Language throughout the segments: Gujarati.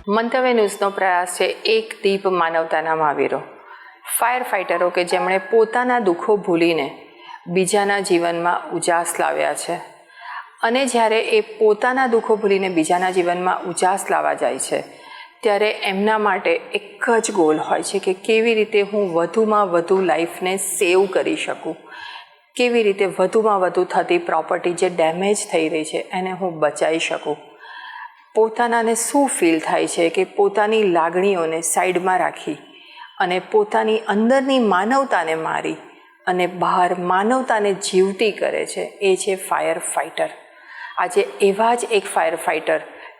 મંતવ્ય ન્યૂઝનો પ્રયાસ છે એક દીપ માનવતાના મહાવીરો, ફાયર ફાઇટરો કે જેમણે પોતાના દુઃખો ભૂલીને બીજાના જીવનમાં ઉજાસ લાવ્યા છે. અને જ્યારે એ પોતાના દુઃખો ભૂલીને બીજાના જીવનમાં ઉજાસ લાવવા જાય છે ત્યારે એમના માટે એક જ ગોલ હોય છે કે કેવી રીતે હું વધુમાં વધુ લાઈફને સેવ કરી શકું, કેવી રીતે વધુમાં વધુ થતી પ્રોપર્ટી જે ડેમેજ થઈ રહી છે એને હું બચાવી શકું. પોતાનાને શું ફીલ થાય છે કે પોતાની લાગણીઓને સાઈડમાં રાખી અને પોતાની અંદરની માનવતાને મારી અને બહાર માનવતાને જીવતી કરે છે, એ છે ફાયર ફાઇટર. આજે એવા જ એક fire fighter,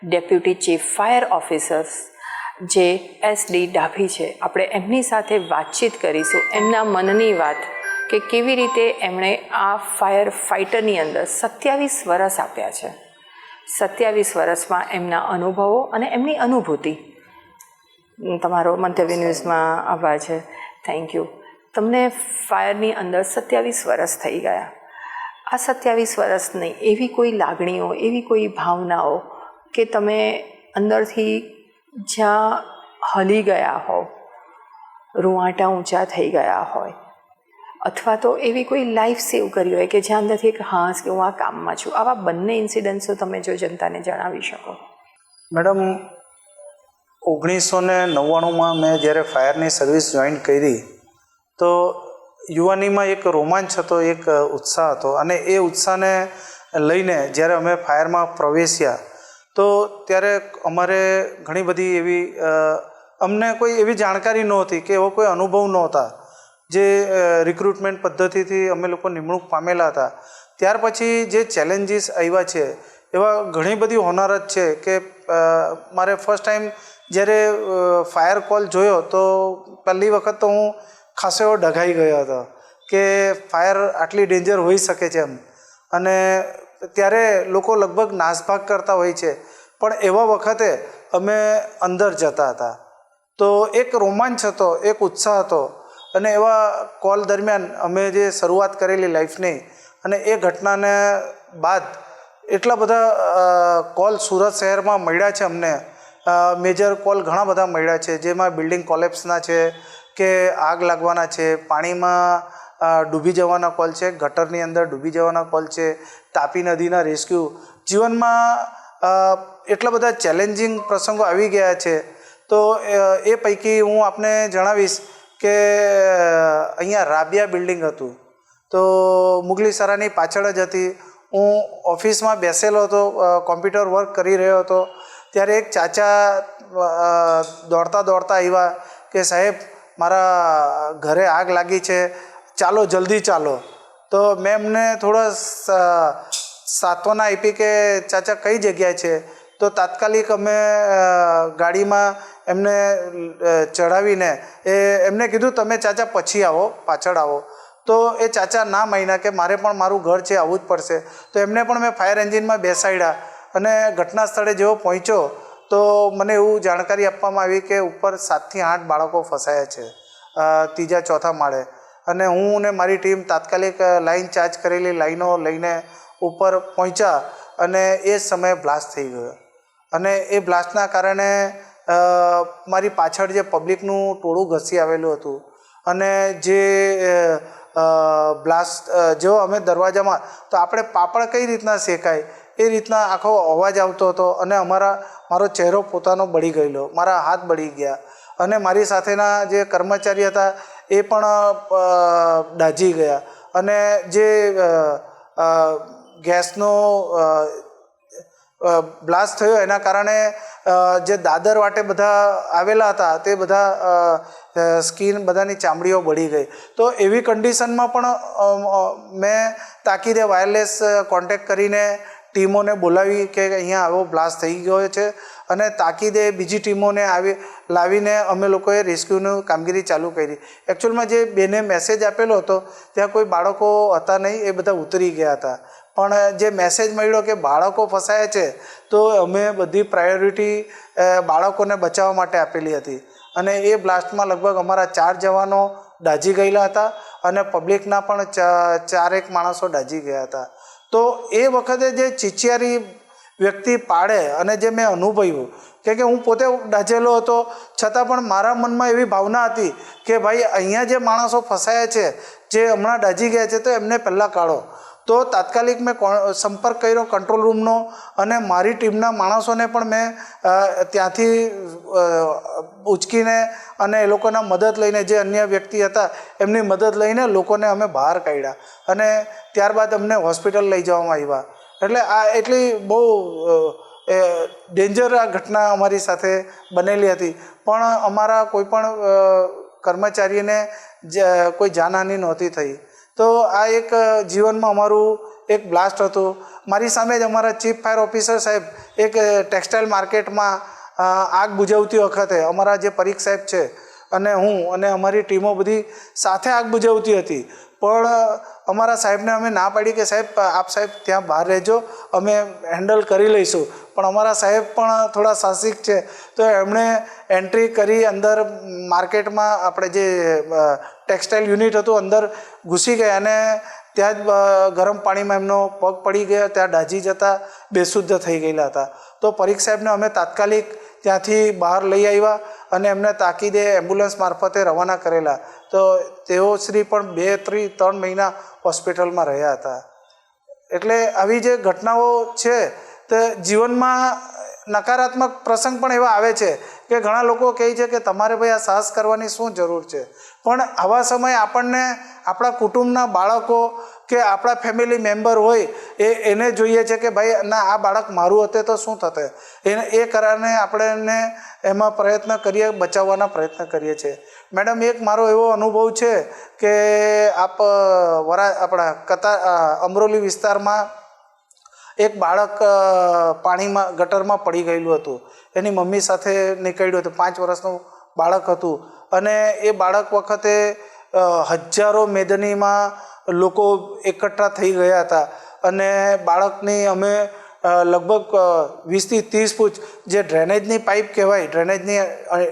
deputy chief fire officers જે SD ડાભી છે, આપણે એમની સાથે વાતચીત કરીશું, એમના મનની વાત કે કેવી રીતે એમણે આ ફાયર ફાઇટરની અંદર 27 વર્ષ આપ્યા છે. 27 વર્ષમાં એમના અનુભવો અને એમની અનુભૂતિ. તમારો મંતવ્ય ન્યૂઝમાં આવવા છે, થેન્ક યુ. તમને ફાયરની અંદર 27 વર્ષ થઈ ગયા. આ 27 વર્ષની એવી કોઈ લાગણીઓ, એવી કોઈ ભાવનાઓ કે તમે અંદરથી જ્યાં હલી ગયા હો, રૂંવાટા ઊંચા થઈ ગયા હોય, અથવા તો એવી કોઈ લાઈફ સેવ કરી હોય કે જ્યાં અંદરથી એક હાશ કે હું આ કામમાં છું, આવા બંને ઇન્સિડન્ટ્સો તમે જો જનતાને જણાવી શકો. મેડમ, 1999માં મેં જ્યારે ફાયરની સર્વિસ જોઈન કરી તો યુવાનીમાં એક રોમાંચ હતો, એક ઉત્સાહ હતો, અને એ ઉત્સાહને લઈને જ્યારે અમે ફાયરમાં પ્રવેશ્યા તો ત્યારે અમારે ઘણી બધી એવી અમને કોઈ એવી જાણકારી નહોતી કે એવો કોઈ અનુભવ નહોતા. જે રિક્રુટમેન્ટ પદ્ધતિથી અમે લોકો નિમણૂક પામેલા હતા, ત્યાર પછી જે ચેલેન્જીસ આવ્યા છે એવા ઘણી બધી હોનારત છે કે મારે ફર્સ્ટ ટાઈમ જ્યારે ફાયર કોલ જોયો તો પહેલી વખત તો હું ખાસો એવો ડઘાઈ ગયો હતો કે ફાયર આટલી ડેન્જર હોઈ શકે છે એમ. અને ત્યારે લોકો લગભગ નાસભાગ કરતા હોય છે, પણ એવા વખતે અમે અંદર જતા હતા. તો એક રોમાંચ હતો, એક ઉત્સાહ હતો. અને એવા કોલ દરમિયાન અમે જે શરૂઆત કરેલી લાઈફની, અને એ ઘટનાને બાદ એટલા બધા કોલ સુરત શહેરમાં મળ્યા છે અમને. મેજર કોલ ઘણા બધા મળ્યા છે, જેમાં બિલ્ડિંગ કોલેપ્સના છે, કે આગ લાગવાના છે, પાણીમાં ડૂબી જવાના કોલ છે, ગટરની અંદર ડૂબી જવાના કોલ છે, તાપી નદીના રેસ્ક્યુ. જીવનમાં એટલા બધા ચેલેન્જિંગ પ્રસંગો આવી ગયા છે. તો એ પૈકી હું આપને જણાવીશ કે અહીંયા રાબિયા બિલ્ડિંગ હતું, તો મુગલી સરાની પાછળ જ હતી. હું ઓફિસમાં બેસેલો હતો, કોમ્પ્યુટર વર્ક કરી રહ્યો હતો, ત્યારે એક ચાચા દોડતા દોડતા આવ્યા કે સાહેબ, મારા ઘરે આગ લાગી છે, ચાલો જલ્દી ચાલો. તો મેં એમને થોડા સાંત્વના આપી કે ચાચા કઈ જગ્યાએ છે. તો તાત્કાલિક અમે ગાડીમાં એમને ચડાવીને એમને કીધું તમે ચાચા પછી આવો, પાછળ આવો. તો એ ચાચા ના માન્યા કે મારે પણ મારું ઘર છે, આવવું જ પડશે. તો એમને પણ મેં ફાયર એન્જિનમાં બેસાડ્યા અને ઘટના સ્થળે જેવો પહોંચ્યો તો મને એવું જાણકારી આપવામાં આવી કે ઉપર 7 થી 8 બાળકો ફસાયા છે, 3જા 4થા માળે. અને હું ને મારી ટીમ તાત્કાલિક લાઈન ચાર્જ કરેલી લાઈનો લઈને ઉપર પહોંચ્યા અને એ સમયે બ્લાસ્ટ થઈ ગયો. અને એ બ્લાસ્ટના કારણે મારી પાછળ જે પબ્લિકનું ટોળું ઘસી આવેલું હતું, અને જે બ્લાસ્ટ જેવો અમે દરવાજામાં, તો આપણે પાપડ કઈ રીતના શેકાય એ રીતના આખો અવાજ આવતો હતો. અને મારો ચહેરો પોતાનો બળી ગયેલો, મારા હાથ બળી ગયા, અને મારી સાથેના જે કર્મચારી હતા એ પણ દાઝી ગયા. અને જે ગેસનો બ્લાસ્ટ થયો એના કારણે જે દાદર વાટે બધા આવેલા હતા તે બધા સ્કિન, બધાની ચામડીઓ બળી ગઈ. તો એવી કન્ડિશનમાં પણ મેં તાકીદે વાયરલેસ કોન્ટેક્ટ કરીને ટીમોને બોલાવી કે અહીંયા આવો બ્લાસ્ટ થઈ ગયો છે, અને તાકીદે બીજી ટીમોને લાવીને અમે લોકોએ રેસ્ક્યુની કામગીરી ચાલુ કરી. એકચ્યુઅલમાં જે બેને મેસેજ આપેલો હતો ત્યાં કોઈ બાળકો હતા નહીં, એ બધા ઉતરી ગયા હતા. પણ જે મેસેજ મળ્યો કે બાળકો ફસાયા છે, તો અમે બધી પ્રાયોરિટી બાળકોને બચાવવા માટે આપેલી હતી. અને એ બ્લાસ્ટમાં લગભગ અમારા 4 જવાનો દાઝી ગયેલા હતા, અને પબ્લિકના પણ 4 માણસો દાઝી ગયા હતા. તો એ વખતે જે ચિચિયારી વ્યક્તિ પાડે અને જે મેં અનુભવ્યું કે હું પોતે દાઝેલો હતો છતાં પણ મારા મનમાં એવી ભાવના હતી કે ભાઈ અહીંયા જે માણસો ફસાયા છે, જે હમણાં દાઝી ગયા છે, તો એમને પહેલાં કાઢો. તો તાત્કાલિક મેં સંપર્ક કર્યો કંટ્રોલ રૂમનો અને મારી ટીમના માણસોને પણ મેં ત્યાંથી ઉચકીને અને એ લોકોના મદદ લઈને, જે અન્ય વ્યક્તિ હતા એમની મદદ લઈને લોકોને અમે બહાર કાઢ્યા અને ત્યારબાદ અમને હોસ્પિટલ લઈ જવામાં આવ્યા. એટલે આ એટલી બહુ ડેન્જર આ ઘટના અમારી સાથે બનેલી હતી, પણ અમારા કોઈ પણ કર્મચારીને કોઈ જાનહાનિ નહોતી થઈ. તો આ એક જીવનમાં અમારું એક બ્લાસ્ટ હતું. મારી સામે જ અમારા ચીફ ફાયર ઓફિસર સાહેબ એક ટેક્સટાઇલ માર્કેટમાં આગ બુઝાવતી વખતે અમારા જે પરીખ સાહેબ છે અને હું અને અમારી ટીમો બધી સાથે આગ બુઝાવતી હતી, પણ અમારા સાહેબને અમે ના પાડી કે સાહેબ આપ સાહેબ ત્યાં બહાર રહેજો, અમે હેન્ડલ કરી લઈશું. પણ અમારા સાહેબ પણ થોડા સાહસિક છે, તો એમણે એન્ટ્રી કરી અંદર માર્કેટમાં આપણે જે ટેક્સટાઇલ યુનિટ હતું અંદર ઘૂસી ગયા અને ત્યાં જ ગરમ પાણીમાં એમનો પગ પડી ગયો, ત્યાં દાઝી જતા બેશુદ્ધ થઈ ગયેલા હતા. તો પરીખ સાહેબને અમે તાત્કાલિક ત્યાંથી બહાર લઈ આવ્યા અને એમને તાકીદે એમ્બ્યુલન્સ મારફતે રવાના કરેલા. તો તેઓ શ્રી પણ 2-3 મહિના હોસ્પિટલમાં રહ્યા હતા. એટલે આવી જે ઘટનાઓ છે તે જીવનમાં નકારાત્મક પ્રસંગ પણ એવા આવે છે કે ઘણા લોકો કહે છે કે તમારે ભાઈ આ સાહસ કરવાની શું જરૂર છે, પણ આવા સમયે આપણને આપણા કુટુંબના બાળકો કે આપણા ફેમિલી મેમ્બર હોય એને જોઈએ છે કે ભાઈ ના આ બાળક મારું હતે તો શું થશે, એ કારણે આપણે એને એમાં પ્રયત્ન કરીએ, બચાવવાના પ્રયત્ન કરીએ છીએ. મેડમ, એક મારો એવો અનુભવ છે કે આપણા અમરોલી વિસ્તારમાં એક બાળક પાણીમાં ગટરમાં પડી ગયેલું હતું. એની મમ્મી સાથે નીકળ્યું હતું. 5 વર્ષનું બાળક હતું અને એ બાળક વખતે હજારો મેદનીમાં લોકો એકઠા થઈ ગયા હતા અને બાળકની અમે લગભગ 20-30 ફૂટ જે ડ્રેનેજની પાઇપ કહેવાય, ડ્રેનેજની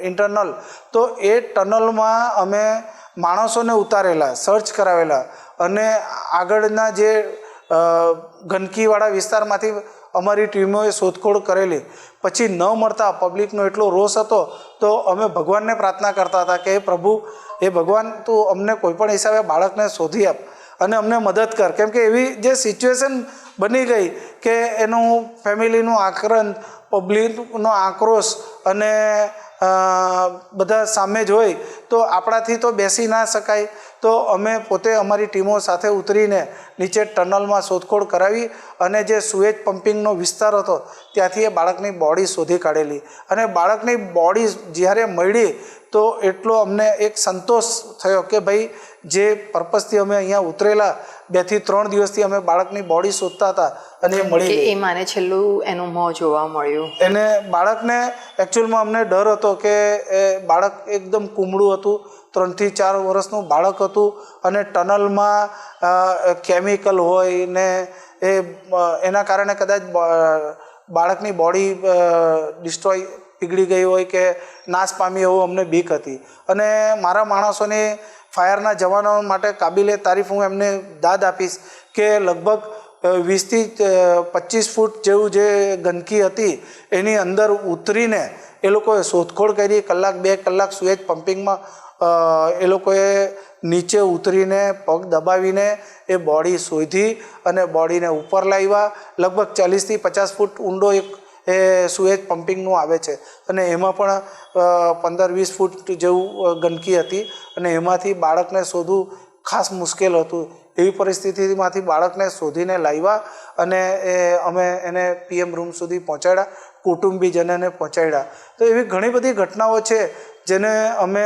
ઇન્ટરનલ, તો એ ટનલમાં અમે માણસોને ઉતારેલા, સર્ચ કરાવેલા અને આગળના જે ગંદકીવાળા વિસ્તારમાંથી અમારી ટીમોએ શોધખોળ કરેલી. પછી ન મળતા પબ્લિકનો એટલો રોષ હતો તો અમે ભગવાનને પ્રાર્થના કરતા હતા કે પ્રભુ, એ ભગવાન તું અમને કોઈપણ હિસાબે બાળકને શોધી આપ અને અમને મદદ કર. કેમ કે એવી જે સિચ્યુએશન બની ગઈ કે એનું ફેમિલીનું આક્રંદ, પબ્લિકનો આક્રોશ અને બધા સામે જ હોય તો આપણાથી તો બેસી ના શકાય. તો અમે પોતે અમારી ટીમો સાથે ઉતરીને નીચે ટનલમાં શોધખોળ કરાવી અને જે સુએજ પમ્પિંગનો વિસ્તાર હતો ત્યાંથી એ બાળકની બોડી શોધી કાઢેલી અને બાળકની બોડી જ્યારે મળી તો એટલો અમને એક સંતોષ થયો કે ભાઈ જે પર્પઝથી અમે અહીંયા ઉતરેલા 2-3 દિવસથી અમે બાળકની બોડી શોધતા હતા અને એ મળી ગઈ. એ માને છેલ્લું એનું મોં જોવા મળ્યું. એને બાળકને એકચ્યુઅલમાં અમને ડર હતો કે એ બાળક એકદમ કુમળું હતું, 3-4 વર્ષનું બાળક હતું અને ટનલમાં કેમિકલ હોય ને એના કારણે કદાચ બાળકની બોડી ડિસ્ટ્રોય પીગળી ગઈ હોય કે નાશ પામી એવું અમને બીક હતી. અને મારા માણસોને ફાયરના જવાનો માટે કાબિલે તારીફ હું એમને દાદ આપીશ કે લગભગ 20-25 ફૂટ જેવું જે ગંદકી હતી એની અંદર ઉતરીને એ લોકોએ શોધખોળ કરી. 1-2 કલાક સુએજ પમ્પિંગમાં એ લોકોએ નીચે ઉતરીને પગ દબાવીને એ બોડી શોધી અને બોડીને ઉપર લાવ્યા. લગભગ 40-50 ફૂટ ઊંડો એક એ સુએજ પમ્પિંગનું આવે છે અને એમાં પણ 15-20 ફૂટ જેવું ગંદકી હતી અને એમાંથી બાળકને શોધવું ખાસ મુશ્કેલ હતું. એવી પરિસ્થિતિમાંથી બાળકને શોધીને લાવ્યા અને અમે એને PM રૂમ સુધી પહોંચાડ્યા, કુટુંબીજનોને પહોંચાડ્યા. તો એવી ઘણી બધી ઘટનાઓ છે જેને અમે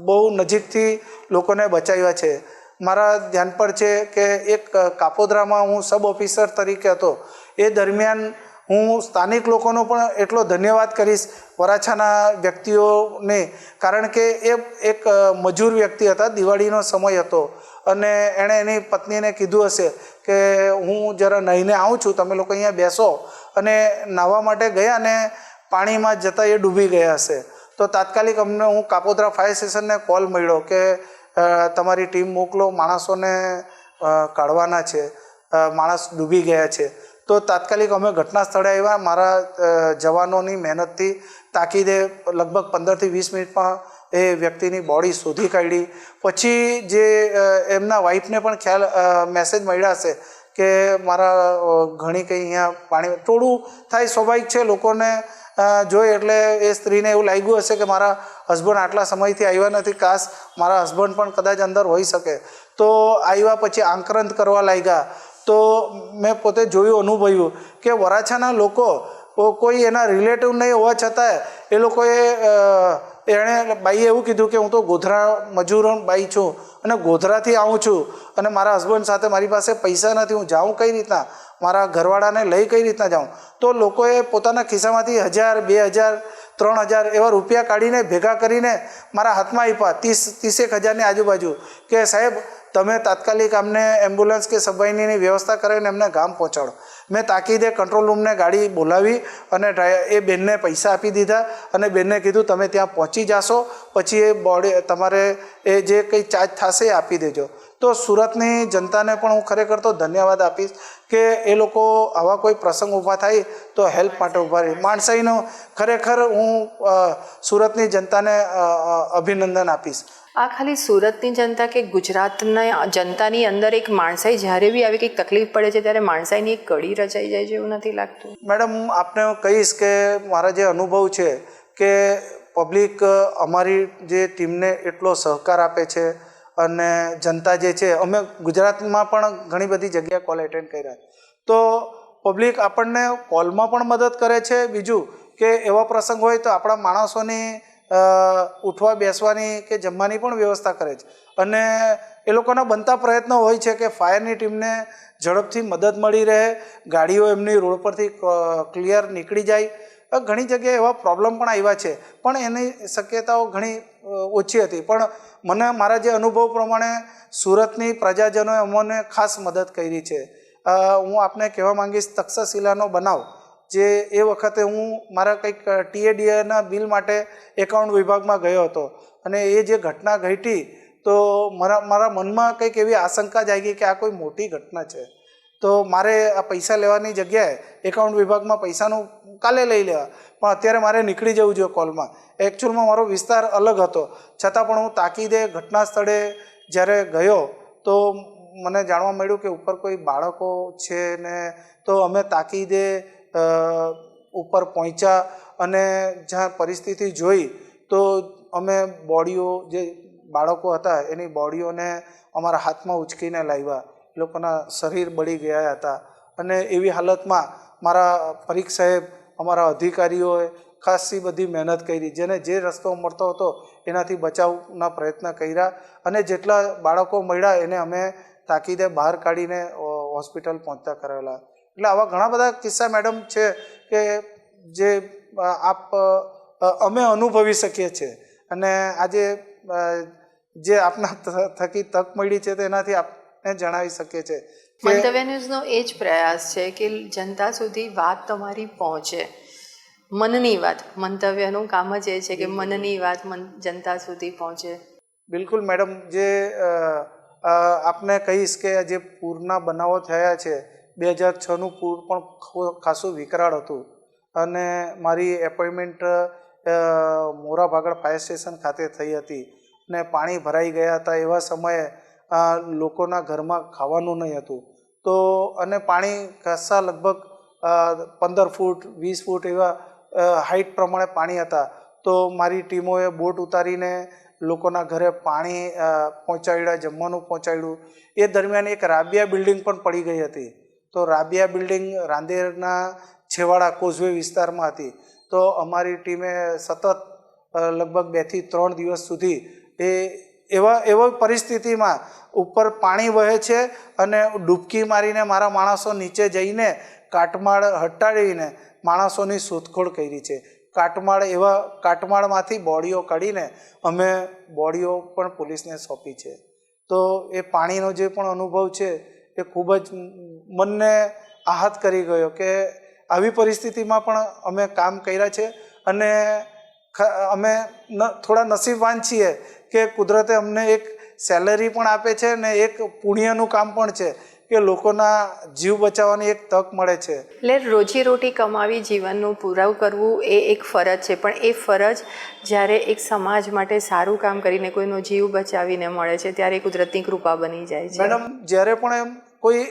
બહુ નજીકથી લોકોને બચાવ્યા છે. મારા ધ્યાન પર છે કે એક કાપોદ્રામાં હું સબ ઓફિસર તરીકે હતો. એ દરમિયાન હું સ્થાનિક લોકોનો પણ એટલો ધન્યવાદ કરીશ, વરાછાના વ્યક્તિઓને, કારણ કે એ એક મજૂર વ્યક્તિ હતા. દિવાળીનો સમય હતો અને એણે એની પત્નીને કીધું હશે કે હું જરા નહીને આવું છું, તમે લોકો અહીંયા બેસો, અને નાહવા માટે ગયા અને પાણીમાં જતાં એ ડૂબી ગયા હશે. તો તાત્કાલિક અમને હું કાપોદ્રા ફાયર સ્ટેશનને કોલ મળ્યો કે તમારી ટીમ મોકલો, માણસોને કાઢવાના છે, માણસ ડૂબી ગયા છે. તો તાત્કાલિક અમે ઘટના સ્થળે આવ્યા. મારા જવાનોની મહેનતથી તાકીદે લગભગ 15થી 20 મિનિટમાં એ વ્યક્તિની બોડી શોધી કાઢી. પછી જે એમના વાઈફને પણ મેસેજ મળ્યા હશે કે મારા ઘણી કંઈ અહીંયા પાણી થોડું થાય, સ્વાભાવિક છે. લોકોને જોઈ એટલે એ સ્ત્રીને એવું લાગ્યું હશે કે મારા હસબન્ડ આટલા સમયથી આવ્યા નથી, કાશ મારા હસબન્ડ પણ કદાચ અંદર હોઈ શકે. તો આવ્યા પછી આક્રંદ કરવા લાગ્યા. તો મેં પોતે જોયું, અનુભવ્યું કે વરાછાના લોકો કોઈ એના રિલેટિવ નહીં હોવા છતાં એ લોકોએ એણે બાઈએ એવું કીધું કે હું તો ગોધરા મજૂર બાઈ છું અને ગોધરાથી આવું છું અને મારા હસબન્ડ સાથે મારી પાસે પૈસા નથી, હું જાઉં કઈ રીતના, મારા ઘરવાળાને લઈ કઈ રીતના જાઉં. તો લોકોએ પોતાના ખિસ્સામાંથી 1000, 2000, 3000 એવા રૂપિયા કાઢીને ભેગા કરીને મારા હાથમાં આપ્યા, 30-31 હજારની આજુબાજુ, કે સાહેબ તમે તાત્કાલિક અમને એમ્બ્યુલન્સ કે સબવાહિનીની વ્યવસ્થા કરીને એમને ગામ પહોંચાડો. મેં તાકીદે કંટ્રોલ રૂમને ગાડી બોલાવી અને એ બેનને પૈસા આપી દીધા અને બેનને કીધું તમે ત્યાં પહોંચી જશો, પછી એ બોડી તમારે એ જે કંઈ ચાર્જ થશે એ આપી દેજો. તો સુરતની જનતાને પણ હું ખરેખર તો ધન્યવાદ આપીશ કે એ લોકો આવા કોઈ પ્રસંગ ઊભા થાય તો હેલ્પ માટે ઊભા રહે. માણસાઈનો ખરેખર હું સુરતની જનતાને અભિનંદન આપીશ. આ ખાલી સુરતની જનતા કે ગુજરાતના જનતાની અંદર એક માણસાઈ જ્યારે બી આવી કંઈક તકલીફ પડે છે ત્યારે માણસાઈની એક કડી રચાઈ જાય છે એવું નથી લાગતું? મેડમ આપને હું કહીશ કે મારા જે અનુભવ છે કે પબ્લિક અમારી જે ટીમને એટલો સહકાર આપે છે અને જનતા જે છે, અમે ગુજરાતમાં પણ ઘણી બધી જગ્યાએ કોલ એટેન્ડ કર્યા, તો પબ્લિક આપણને કોલમાં પણ મદદ કરે છે. બીજું કે એવા પ્રસંગ હોય તો આપણા માણસોની ઉઠવા બેસવાની કે જમવાની પણ વ્યવસ્થા કરે છે અને એ લોકોના બનતા પ્રયત્નો હોય છે કે ફાયરની ટીમને ઝડપથી મદદ મળી રહે, ગાડીઓ એમની રોડ પરથી ક્લિયર નીકળી જાય. ઘણી જગ્યાએ એવા પ્રોબ્લેમ પણ આવ્યા છે પણ એની શક્યતાઓ ઘણી ઓછી હતી. પણ મને મારા જે અનુભવ પ્રમાણે સુરતની પ્રજાજનોએ અમને ખાસ મદદ કરી છે. હું આપને કહેવા માંગીશ, તક્ષશિલાનો બનાવ જે એ વખતે હું મારા કંઈક TADAના બિલ માટે એકાઉન્ટ વિભાગમાં ગયો હતો અને એ જે ઘટના ઘટી તો મારા મનમાં કંઈક એવી આશંકા જાગી કે આ કોઈ મોટી ઘટના છે, તો મારે આ પૈસા લેવાની જગ્યાએ એકાઉન્ટ વિભાગમાં પૈસાનું કાલે લઈ લેવા, પણ અત્યારે મારે નીકળી જવું જોઈએ કોલમાં. એકચ્યુઅલમાં મારો વિસ્તાર અલગ હતો, છતાં પણ હું તાકીદે ઘટના સ્થળે જ્યારે ગયો તો મને જાણવા મળ્યું કે ઉપર કોઈ બાળકો છે ને, તો અમે તાકીદે ઉપર પહોંચ્યા અને જ્યાં પરિસ્થિતિ જોઈ તો અમે બોડીઓ, જે બાળકો હતા એની બોડીઓને અમારા હાથમાં ઉચકીને લાવ્યા. એ લોકોના શરીર બળી ગયા હતા અને એવી હાલતમાં મારા પરીખ સાહેબ, અમારા અધિકારીઓએ ખાસી બધી મહેનત કરી, જેને જે રસ્તો મળતો હતો એનાથી બચાવના પ્રયત્ન કર્યા અને જેટલા બાળકો મળ્યા એને અમે તાકીદે બહાર કાઢીને હોસ્પિટલ પહોંચતા કરેલા. એટલે આવા ઘણા બધા કિસ્સા મેડમ છે કે જે અમે અનુભવી શકીએ છીએ અને આજે જે આપના થકી તક મળી છે તેનાથી આપને જણાવી શકીએ છીએ. મંતવ્ય ન્યૂઝનો એ જ પ્રયાસ છે કે જનતા સુધી વાત તમારી પહોંચે, મનની વાત. મંતવ્યનું કામ જ એ છે કે મનની વાત જનતા સુધી પહોંચે. બિલકુલ મેડમ, જે આપને કહીશ કે જે પૂરના બનાવો થયા છે, 2006નું પૂર પણ ખાસું વિકરાળ હતું અને મારી એપોઇન્ટમેન્ટ મોરા ભાગળ ફાયર સ્ટેશન ખાતે થઈ હતી ને પાણી ભરાઈ ગયા હતા. એવા સમયે લોકોના ઘરમાં ખાવાનું નહીં હતું, તો અને પાણી ખાસા લગભગ 15 ફૂટ 20 ફૂટ એવા હાઇટ પ્રમાણે પાણી હતા. તો મારી ટીમોએ બોટ ઉતારીને લોકોના ઘરે પાણી પહોંચાડ્યા, જમવાનું પહોંચાડ્યું. એ દરમિયાન એક રાબિયા બિલ્ડિંગ પણ પડી ગઈ હતી. તો રાબિયા બિલ્ડિંગ રાંદેરના છેવાડા કોઝવે વિસ્તારમાં હતી. તો અમારી ટીમે સતત લગભગ 2 થી 3 દિવસ સુધી એવા પરિસ્થિતિમાં ઉપર પાણી વહે છે અને ડૂબકી મારીને મારા માણસો નીચે જઈને કાટમાળ હટાડીને માણસોની શોધખોળ કરી છે. કાટમાળમાંથી બોડીઓ કાઢીને અમે બોડીઓ પણ પોલીસને સોંપી છે. તો એ પાણીનો જે પણ અનુભવ છે એ ખૂબ જ મનને આહત કરી ગયો કે આવી પરિસ્થિતિમાં પણ અમે કામ કર્યા છે અને અમે થોડા નસીબવાન છીએ કે કુદરતે અમને એક સેલરી પણ આપે છે ને એક પુણ્યનું કામ પણ છે કે લોકોના જીવ બચાવવાની એક તક મળે છે. એટલે રોજીરોટી કમાવી જીવનનું પૂરું કરવું એ એક ફરજ છે, પણ એ ફરજ જ્યારે એક સમાજ માટે સારું કામ કરીને કોઈનો જીવ બચાવીને મળે છે ત્યારે કુદરતની કૃપા બની જાય છે. મેડમ, જ્યારે પણ એમ કોઈ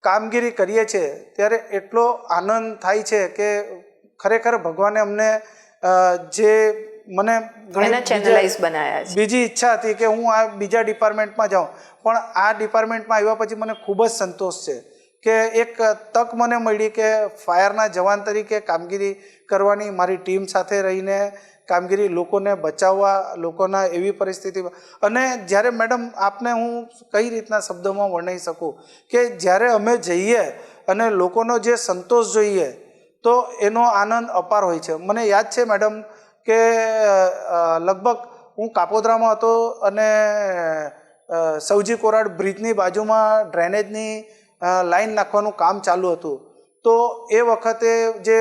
કામગીરી કરીએ છીએ ત્યારે એટલો આનંદ થાય છે કે ખરેખર ભગવાને અમને જે મને એના ચેનલાઇઝ બનાવ્યા છે. બીજી ઈચ્છા હતી કે હું આ બીજા ડિપાર્ટમેન્ટમાં જાઉં, પણ આ ડિપાર્ટમેન્ટમાં આવ્યા પછી મને ખૂબ જ સંતોષ છે કે એક તક મને મળી કે ફાયરના જવાન તરીકે કામગીરી કરવાની, મારી ટીમ સાથે રહીને કામગીરી, લોકોને બચાવવા, લોકોના એવી પરિસ્થિતિમાં. અને જ્યારે મેડમ આપને હું કઈ રીતના શબ્દોમાં વર્ણવી શકું કે જ્યારે અમે જઈએ અને લોકોનો જે સંતોષ જોઈએ તો એનો આનંદ અપાર હોય છે. મને યાદ છે મેડમ કે લગભગ હું કાપોદ્રામાં હતો અને સૌજી કોરાડ બ્રિજની બાજુમાં ડ્રેનેજની લાઈન નાખવાનું કામ ચાલુ હતું. તો એ વખતે જે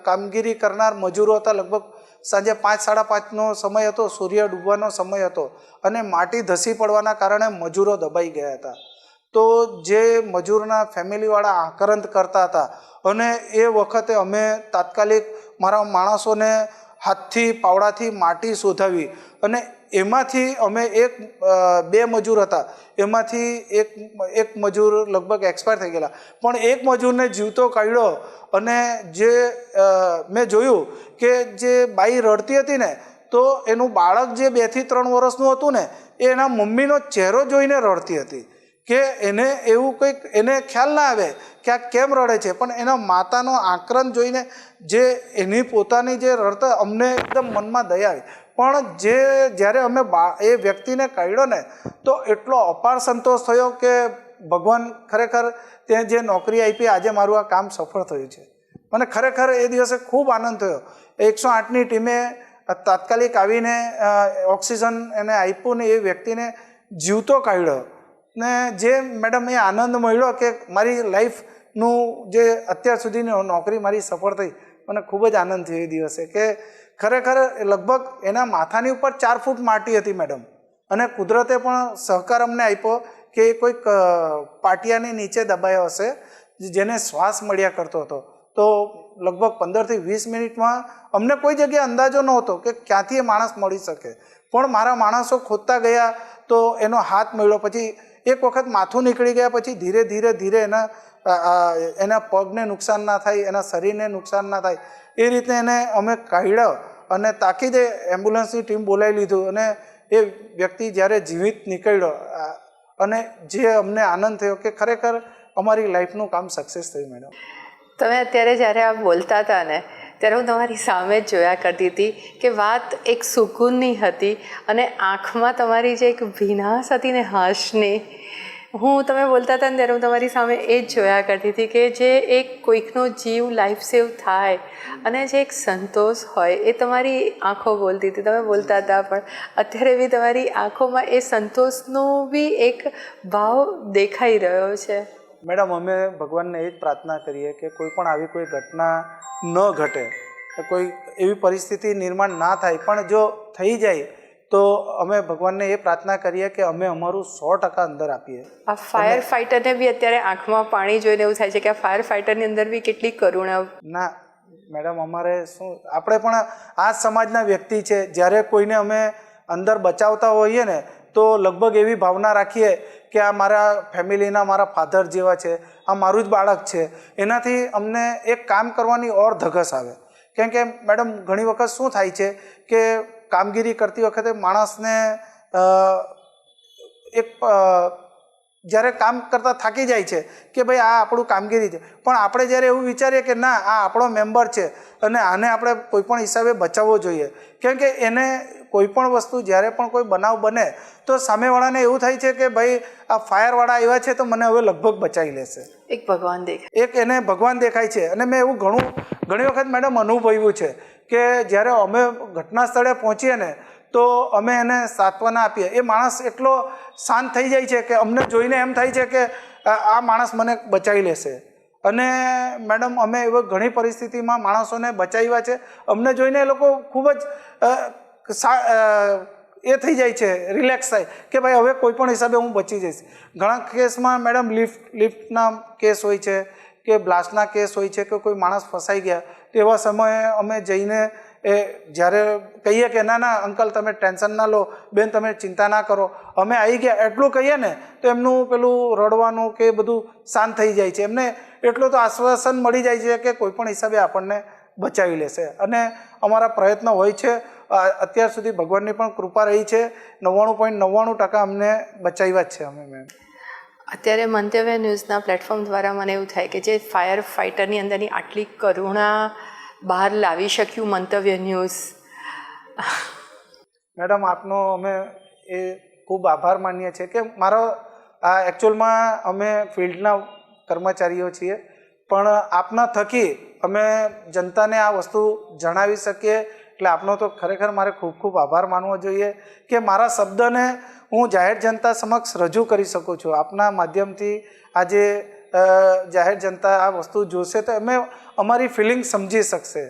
કામગીરી કરનાર મજૂરો હતા, લગભગ સાંજે 5-5:30નો સમય હતો, સૂર્ય ડૂબવાનો સમય હતો અને માટી ધસી પડવાના કારણે મજૂરો દબાઈ ગયા હતા. તો જે મજૂરના ફેમિલીવાળા આક્રાંત કરતા હતા અને એ વખતે અમે તાત્કાલિક મારા માણસોને હાથથી પાવડાથી માટી શોધાવી અને એમાંથી અમે 2 મજૂર હતા, એમાંથી એક મજૂર લગભગ એક્સપાયર થઈ ગયેલા, પણ એક મજૂરને જીવતો કાઢ્યો. અને જે મેં જોયું કે જે બાઈ રડતી હતી ને, તો એનું બાળક જે 2 થી 3 વર્ષનું હતું ને, એ એના મમ્મીનો ચહેરો જોઈને રડતી હતી કે એને એવું કંઈક એને ખ્યાલ ના આવે કે આ કેમ રડે છે, પણ એના માતાનો આક્રંદ જોઈને જે એની પોતાની જે રડતા, અમને એકદમ મનમાં દયા આવી. પણ જ્યારે અમે એ વ્યક્તિને કાઢ્યો ને તો એટલો અપાર સંતોષ થયો કે ભગવાન ખરેખર તે જે નોકરી આપી, આજે મારું આ કામ સફળ થયું છે. મને ખરેખર એ દિવસે ખૂબ આનંદ થયો. 108ની ટીમે તાત્કાલિક આવીને ઓક્સિજન એને આપ્યું ને એ વ્યક્તિને જીવતો કાઢ્યો. ને જે મેડમ એ આનંદ મળ્યો કે મારી લાઈફનું જે અત્યાર સુધીની નોકરી મારી સફળ થઈ, મને ખૂબ જ આનંદ થયો એ દિવસે કે ખરેખર લગભગ એના માથાની ઉપર 4 ફૂટ માટી હતી મેડમ. અને કુદરતે પણ સહકાર અમને આપ્યો કે કોઈક પાટિયાની નીચે દબાયો હશે જેને શ્વાસ મળ્યા કરતો હતો. તો લગભગ 15 થી 20 મિનિટમાં અમને કોઈ જગ્યાએ અંદાજો નહોતો કે ક્યાંથી એ માણસ મળી શકે, પણ મારા માણસો ખોદતા ગયા તો એનો હાથ મળ્યો. પછી એક વખત માથું નીકળી ગયા પછી ધીરે ધીરે એના પગને નુકસાન ના થાય, એના શરીરને નુકસાન ના થાય, એ રીતે એને અમે કાઢ્યો અને તાકીદે એમ્બ્યુલન્સની ટીમ બોલાવી લીધું અને એ વ્યક્તિ જ્યારે જીવિત નીકળ્યો અને જે અમને આનંદ થયો કે ખરેખર અમારી લાઈફનું કામ સક્સેસ થયું. મેડમ, તમે અત્યારે જ્યારે આ બોલતા હતા ને ત્યારે હું તમારી સામે જ જોયા કરતી હતી કે વાત એક સુકૂનની હતી અને આંખમાં તમારી જે એક ભીનાશ હતી ને હાશની, તમે બોલતા હતા ને ત્યારે હું તમારી સામે એ જ જોયા કરતી હતી કે જે એક કોઈકનો જીવ લાઈફ સેવ થાય અને જે એક સંતોષ હોય એ તમારી આંખો બોલતી હતી. તમે બોલતા હતા પણ અત્યારે બી તમારી આંખોમાં એ સંતોષનો બી એક ભાવ દેખાઈ રહ્યો છે. મેડમ, અમે ભગવાનને એ જ પ્રાર્થના કરીએ કે કોઈ પણ આવી કોઈ ઘટના ન ઘટે, કોઈ એવી પરિસ્થિતિ નિર્માણ ના થાય, પણ જો થઈ જાય તો અમે ભગવાનને એ પ્રાર્થના કરીએ કે અમે અમારું 100% અંદર આપીએ. આ ફાયર ફાઇટરને બી અત્યારે આંખમાં પાણી જોઈને એવું થાય છે કે આ ફાયર ફાઇટરની અંદર બી કેટલી કરુણા. ના મેડમ, અમારે શું, આપણે પણ આ સમાજના વ્યક્તિ છે. જ્યારે કોઈને અમે અંદર બચાવતા હોઈએ ને તો લગભગ એવી ભાવના રાખીએ કે આ મારા ફેમિલીના મારા ફાધર જેવા છે, આ મારું જ બાળક છે. એનાથી અમને એક કામ કરવાની ઓર ધગસ આવે. કેમ કે મેડમ, ઘણી વખત શું થાય છે કે કામગીરી કરતી વખતે માણસને જ્યારે કામ કરતાં થાકી જાય છે કે ભાઈ આ આપણું કામગીરી છે, પણ આપણે જ્યારે એવું વિચારીએ કે ના, આ આપણો મેમ્બર છે અને આને આપણે કોઈપણ હિસાબે બચાવવો જોઈએ. કેમ કે એને કોઈપણ વસ્તુ જ્યારે પણ કોઈ બનાવ બને તો સામેવાળાને એવું થાય છે કે ભાઈ આ ફાયરવાળા આવ્યા છે તો મને હવે લગભગ બચાવી લેશે. એક ભગવાન દેખાય, એક એને ભગવાન દેખાય છે. અને મેં એવું ઘણી વખત મેડમ અનુભવ્યું છે કે જ્યારે અમે ઘટના સ્થળે પહોંચીએ ને તો અમે એને સાંત્વના આપીએ, એ માણસ એટલો શાંત થઈ જાય છે કે અમને જોઈને એમ થાય છે કે આ માણસ મને બચાવી લેશે. અને મેડમ, અમે એવી ઘણી પરિસ્થિતિમાં માણસોને બચાવ્યા છે. અમને જોઈને એ લોકો ખૂબ જ એ થઈ જાય છે, રિલેક્સ થાય કે ભાઈ હવે કોઈ પણ હિસાબે હું બચી જઈશ. ઘણા કેસમાં મેડમ લિફ્ટના કેસ હોય છે કે બ્લાસ્ટના કેસ હોય છે કે કોઈ માણસ ફસાઈ ગયા, તો એવા સમયે અમે જઈને જ્યારે કહીએ કે ના ના અંકલ તમે ટેન્શન ના લો, બેન તમે ચિંતા ના કરો, અમે આવી ગયા એટલું કહીએ ને તો એમનું પેલું રડવાનું કે બધું શાંત થઈ જાય છે. એમને એટલું તો આશ્વાસન મળી જાય છે કે કોઈ પણ હિસાબે આપણને બચાવી લેશે. અને અમારા પ્રયત્ન હોય છે, અત્યાર સુધી ભગવાનની પણ કૃપા રહી છે, 99.99% અમને બચાવ્યા જ છે અમે. મેમ અત્યારે મંતવ્ય ન્યૂઝના પ્લેટફોર્મ દ્વારા મને એવું થાય કે જે ફાયર ફાઇટરની અંદરની આટલી કરુણા બહાર લાવી શક્યું મંતવ્ય ન્યૂઝ. મેડમ આપનો અમે એ ખૂબ આભાર માનીએ છીએ કે મારો આ એકચ્યુઅલમાં અમે ફિલ્ડના કર્મચારીઓ છીએ, પણ આપના થકી અમે જનતાને આ વસ્તુ જણાવી શકીએ એટલે આપનો તો ખરેખર મારે ખૂબ ખૂબ આભાર માનવો જોઈએ કે મારા શબ્દને હું જાહેર જનતા સમક્ષ રજૂ કરી શકું છું. આપના માધ્યમથી આજે જાહેર જનતા આ વસ્તુ જોશે તો અમે અમારી ફિલિંગ સમજી શકશે.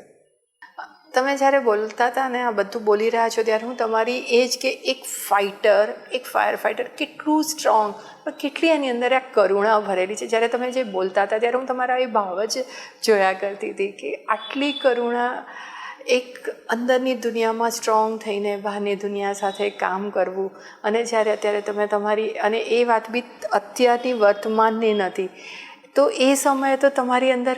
તમે જ્યારે બોલતા હતા ને આ બધું બોલી રહ્યા છો ત્યારે હું તમારી એ જ કે એક ફાઇટર, એક ફાયર ફાઇટર કેટલું સ્ટ્રોંગ, પણ કેટલી એની અંદર આ કરુણા ભરેલી છે. જ્યારે તમે જે બોલતા હતા ત્યારે હું તમારા એ ભાવ જ જોયા કરતી હતી કે આટલી કરુણા, એક અંદરની દુનિયામાં સ્ટ્રોંગ થઈને બહારની દુનિયા સાથે કામ કરવું, અને જ્યારે અત્યારે તમે તમારી, અને એ વાત બી અત્યારની વર્તમાનની નથી, તો એ સમયે તો તમારી અંદર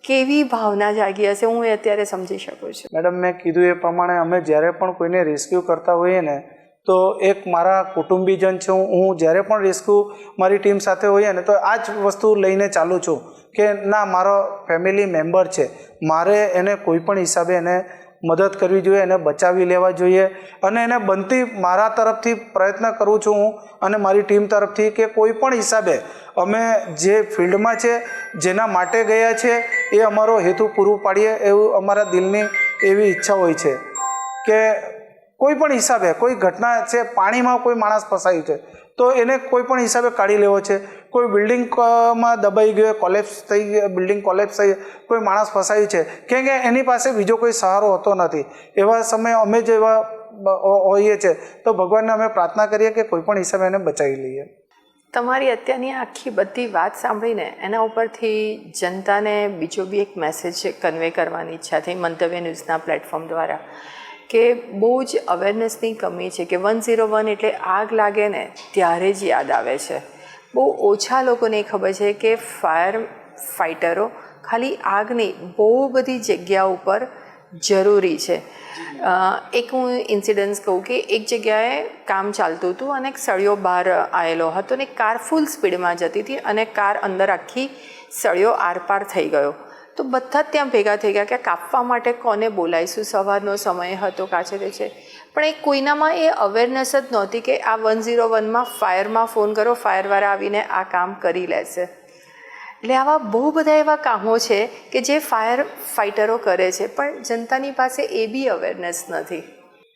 કેવી ભાવના જાગી હશે હું એ અત્યારે સમજી શકું છું. મેડમ મેં કીધું એ પ્રમાણે અમે જ્યારે પણ કોઈને રેસ્ક્યુ કરતા હોઈએ ને તો એક મારા કુટુંબીજન છે, હું જ્યારે પણ રેસ્ક્યુ મારી ટીમ સાથે હોઈએ ને તો આ જ વસ્તુ લઈને ચાલું છું કે ના મારો ફેમિલી મેમ્બર છે, મારે એને કોઈ પણ હિસાબે એને મદદ કરવી જોઈએ, એને બચાવી લેવા જોઈએ, અને એને બનતી મારા તરફથી પ્રયત્ન કરું છું હું અને મારી ટીમ તરફથી કે કોઈ પણ હિસાબે અમે જે ફિલ્ડમાં છે, જેના માટે ગયા છે એ અમારો હેતુ પૂરું પાડીએ એવું અમારા દિલની એવી ઈચ્છા હોય છે કે કોઈ પણ હિસાબે કોઈ ઘટના છે, પાણીમાં કોઈ માણસ ફસાયું છે તો એને કોઈ પણ હિસાબે કાઢી લેવો છે, કોઈ બિલ્ડિંગમાં દબાઈ ગયો, કોલેપ્સ થઈ ગયો, બિલ્ડિંગ કોલેપ્સ થઈ, કોઈ માણસ ફસાયું છે કેમ કે એની પાસે બીજો કોઈ સહારો હોતો નથી, એવા સમયે અમે જ એવા હોઈએ છીએ તો ભગવાનને અમે પ્રાર્થના કરીએ કે કોઈ પણ હિસાબે એને બચાવી લઈએ. તમારી અત્યારની આખી બધી વાત સાંભળીને એના ઉપરથી જનતાને બીજો બી એક મેસેજ કન્વે કરવાની ઈચ્છા થઈ મંતવ્ય ન્યૂઝના પ્લેટફોર્મ દ્વારા કે બહુ જ અવેરનેસની કમી છે કે 101 એટલે આગ લાગે ને ત્યારે જ યાદ આવે છે. બહુ ઓછા લોકોને ખબર છે કે ફાયર ફાઇટરો ખાલી આગ નહીં બહુ બધી જગ્યા ઉપર જરૂરી છે. એક હું ઇન્સિડન્સ કહું કે એક જગ્યાએ કામ ચાલતું હતું અને એક સળિયો બહાર આવેલો હતો અને કાર ફૂલ સ્પીડમાં જતી હતી અને કાર અંદર આખી સળિયો આરપાર થઈ ગયો. તો બધા જ ત્યાં ભેગા થઈ ગયા કે કાપવા માટે કોને બોલાવીશું, સવારનો સમય હતો, કાચે તે છે, પણ એ કોઈનામાં એ અવેરનેસ જ નહોતી કે આ 101માં ફાયરમાં ફોન કરો, ફાયરવાળા આવીને આ કામ કરી લેશે. એટલે આવા બહુ બધા એવા કામો છે કે જે ફાયર ફાઇટરો કરે છે પણ જનતાની પાસે એ બી અવેરનેસ નથી.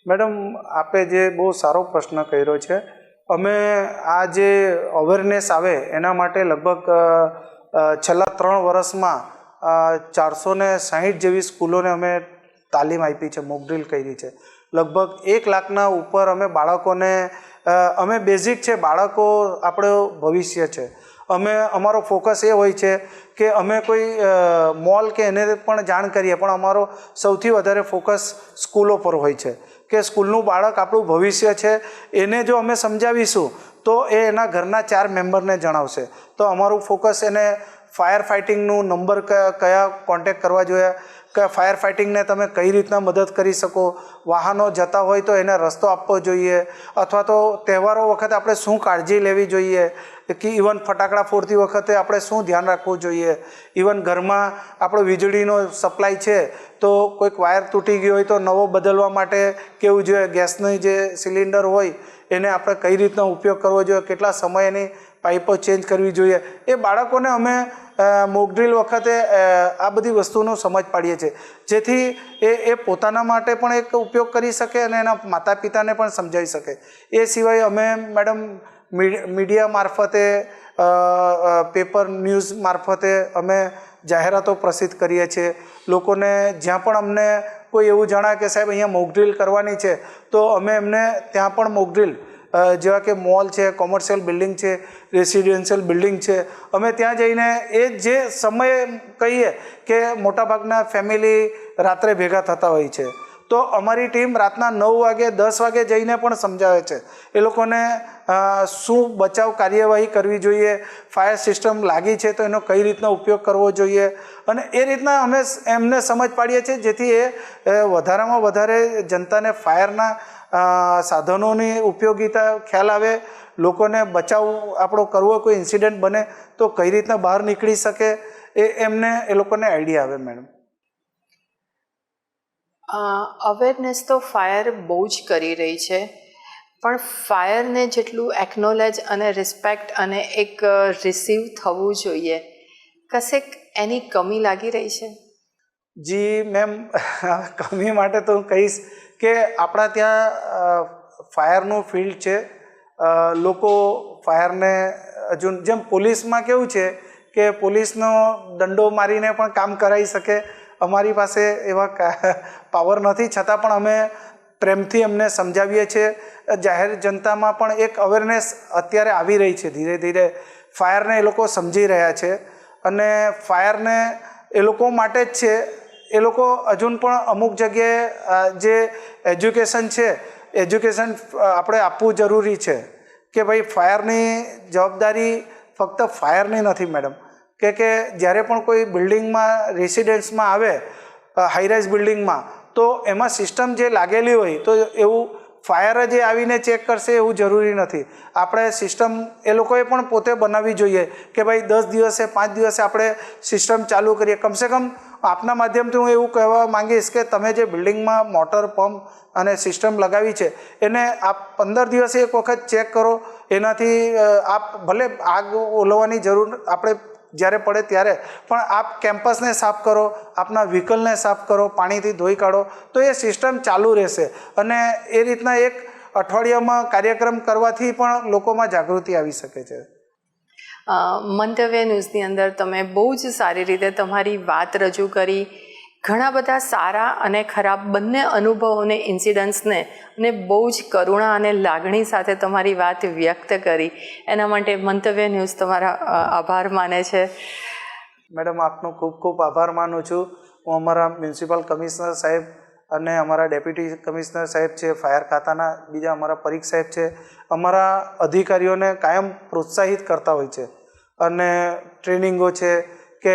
મેડમ આપે જે બહુ સારો પ્રશ્ન કર્યો છે. અમે આ જે અવેરનેસ આવે એના માટે લગભગ છેલ્લા 3 વર્ષમાં 460 જેવી સ્કૂલોને અમે તાલીમ આપી છે, મોક ડ્રીલ કરી છે. લગભગ 1 લાખના ઉપર અમે બાળકોને, અમે બેઝિક છે, બાળકો આપણો ભવિષ્ય છે, અમે અમારો ફોકસ એ હોય છે કે અમે કોઈ મોલ કે એને પણ જાણ કરીએ પણ અમારો સૌથી વધારે ફોકસ સ્કૂલો પર હોય છે કે સ્કૂલનું બાળક આપણું ભવિષ્ય છે, એને જો અમે સમજાવીશું તો એ એના ઘરના 4 મેમ્બરને જણાવશે. તો અમારું ફોકસ એને ફાયર ફાઇટિંગનું નંબર કયા કોન્ટેક્ટ કરવા જોઈએ, કે ફાયર ફાઇટિંગને તમે કઈ રીતના મદદ કરી શકો, વાહનો જતા હોય તો એને રસ્તો આપવો જોઈએ, અથવા તો તહેવારો વખતે આપણે શું કાળજી લેવી જોઈએ, કે ઇવન ફટાકડા ફોડતી વખતે આપણે શું ધ્યાન રાખવું જોઈએ, ઇવન ઘરમાં આપણો વીજળીનો સપ્લાય છે તો કોઈક વાયર તૂટી ગયો હોય તો નવો બદલવા માટે કેવું જોઈએ, ગેસની જે સિલિન્ડર હોય એને આપણે કઈ રીતના ઉપયોગ કરવો જોઈએ, કેટલા સમય એની પાઇપો ચેન્જ કરવી જોઈએ, એ બાળકોને અમે મોક ડ્રીલ વખતે આ બધી વસ્તુનો સમજ પાડીએ છીએ જેથી એ પોતાના માટે પણ એક ઉપયોગ કરી શકે અને એના માતા પિતાને પણ સમજાવી શકે. એ સિવાય અમે મેડમ મીડિયા મારફતે, પેપર ન્યૂઝ મારફતે અમે જાહેરાતો પ્રસિદ્ધ કરીએ છીએ. લોકોને જ્યાં પણ અમને કોઈ એવું જણાવે કે સાહેબ અહીંયા મોક ડ્રીલ કરવાની છે, તો અમે એમને ત્યાં પણ મોક ડ્રીલ જેવા કે મોલ છે, કોમર્શિયલ બિલ્ડિંગ છે, રેસિડેન્શિયલ બિલ્ડિંગ છે, અમે ત્યાં જઈને એ જે સમયે કહીએ કે મોટાભાગના ફેમિલી રાત્રે ભેગા થતા હોય છે, તો અમારી ટીમ રાતના 9 વાગે 10 વાગે જઈને પણ સમજાવે છે એ લોકોને શું બચાવ કાર્યવાહી કરવી જોઈએ, ફાયર સિસ્ટમ લાગી છે તો એનો કઈ રીતનો ઉપયોગ કરવો જોઈએ, અને એ રીતના અમે એમને સમજ પાડીએ છીએ જેથી એ વધારેમાં વધારે જનતાને ફાયરના સાધનોની ઉપયોગિતા ખ્યાલ આવે, લોકોને બચાવ આપણો કરવો, કોઈ ઇન્સિડન્ટ બને તો કઈ રીતના બહાર નીકળી શકે એમને એ લોકોને આઈડિયા આવે. મેડમ, અવેરનેસ તો ફાયર બહુ જ કરી રહી છે, પણ ફાયરને જેટલું એકનોલેજ અને રિસ્પેક્ટ અને એક રિસીવ થવું જોઈએ, કશેક એની કમી લાગી રહી છે? જી મેમ, કમી માટે તો હું કહીશ કે આપણા ત્યાં ફાયરનું ફિલ્ડ છે, લોકો ફાયરને હજુ જેમ પોલીસમાં કેવું છે કે પોલીસનો દંડો મારીને પણ કામ કરાવી શકે, અમારી પાસે એવા પાવર નથી, છતાં પણ અમે પ્રેમથી એમને સમજાવીએ છીએ. જાહેર જનતામાં પણ એક અવેરનેસ અત્યારે આવી રહી છે, ધીરે ધીરે ફાયરને એ લોકો સમજી રહ્યા છે, અને ફાયરને એ લોકો માટે જ છે. એ લોકો હજુ પણ અમુક જગ્યાએ જે એજ્યુકેશન છે, એજ્યુકેશન આપણે આપવું જરૂરી છે કે ભાઈ ફાયરની જવાબદારી ફક્ત ફાયરની નથી મેડમ, કે જ્યારે પણ કોઈ બિલ્ડિંગમાં રેસિડેન્સમાં આવે, હાઈરાઇઝ બિલ્ડિંગમાં, તો એમાં સિસ્ટમ જે લાગેલી હોય તો એવું ફાયર જ આવીને ચેક કરશે એવું જરૂરી નથી. આપણે સિસ્ટમ એ લોકોએ પણ પોતે બનાવવી જોઈએ કે ભાઈ 10 દિવસે 5 દિવસે આપણે સિસ્ટમ ચાલુ કરીએ. કમસે કમ આપના માધ્યમથી હું એવું કહેવા માંગીશ કે તમે જે બિલ્ડિંગમાં મોટર, પંપ અને સિસ્ટમ લગાવી છે એને આપ 15 દિવસે એક વખત ચેક કરો. એનાથી આપ ભલે આગ ઓલવવાની જરૂર આપણે જ્યારે પડે ત્યારે, પણ આપ કેમ્પસને સાફ કરો, આપના વ્હીકલને સાફ કરો, પાણીથી ધોઈ કાઢો, તો એ સિસ્ટમ ચાલુ રહેશે. અને એ રીતના એક અઠવાડિયામાં કાર્યક્રમ કરવાથી પણ લોકોમાં જાગૃતિ આવી શકે છે. મંતવ્ય ન્યૂઝની અંદર તમે બહુ જ સારી રીતે તમારી વાત રજૂ કરી, ઘણા બધા સારા અને ખરાબ બંને અનુભવોને, ઇન્સિડન્ટ્સને, અને બહુ જ કરુણા અને લાગણી સાથે તમારી વાત વ્યક્ત કરી. એના માટે મંતવ્ય ન્યૂઝ તમારા આભાર માને છે. મેડમ, આપનો ખૂબ ખૂબ આભાર માનું છું. હું અમારા મ્યુનિસિપલ કમિશનર સાહેબ અને અમારા ડેપ્યુટી કમિશનર સાહેબ છે, ફાયર ખાતાના બીજા અમારા પરીખ સાહેબ છે, અમારા અધિકારીઓને કાયમ પ્રોત્સાહિત કરતા હોય છે, અને ટ્રેનિંગો છે કે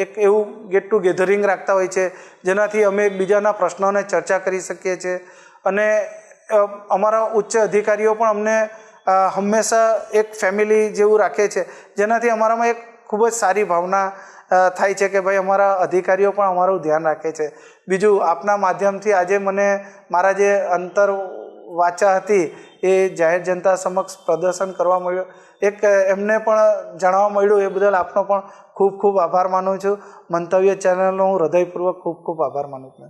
એક એવું ગેટ ટુ ગેધરિંગ રાખતા હોય છે જેનાથી અમે એકબીજાના પ્રશ્નોને ચર્ચા કરી શકીએ છીએ. અને અમારા ઉચ્ચ અધિકારીઓ પણ અમને હંમેશા એક ફેમિલી જેવું રાખે છે, જેનાથી અમારામાં એક ખૂબ જ સારી ભાવના થાય છે કે ભાઈ અમારા અધિકારીઓ પણ અમારું ધ્યાન રાખે છે. બીજું, આપના માધ્યમથી આજે મને મારા જે અંતર વાચા હતી એ જાહેર જનતા સમક્ષ પ્રદર્શન કરવા મળ્યો, એક એમને પણ જાણવા મળ્યું, એ બદલ આપનો પણ ખૂબ ખૂબ આભાર માનું છું. મંતવ્ય ચેનલનો હું હૃદયપૂર્વક ખૂબ ખૂબ આભાર માનું છું.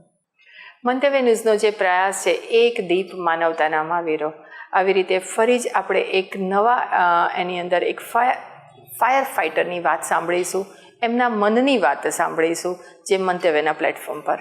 મંતવ્ય ન્યૂઝનો જે પ્રયાસ છે, એક દીપ માનવતાના માવીરો, આવી રીતે ફરી જ આપણે એક નવા એની અંદર એક ફાયર ફાઇટરની વાત સાંભળીશું, એમના મનની વાત સાંભળીશું, જે મંતવ્યના પ્લેટફોર્મ પર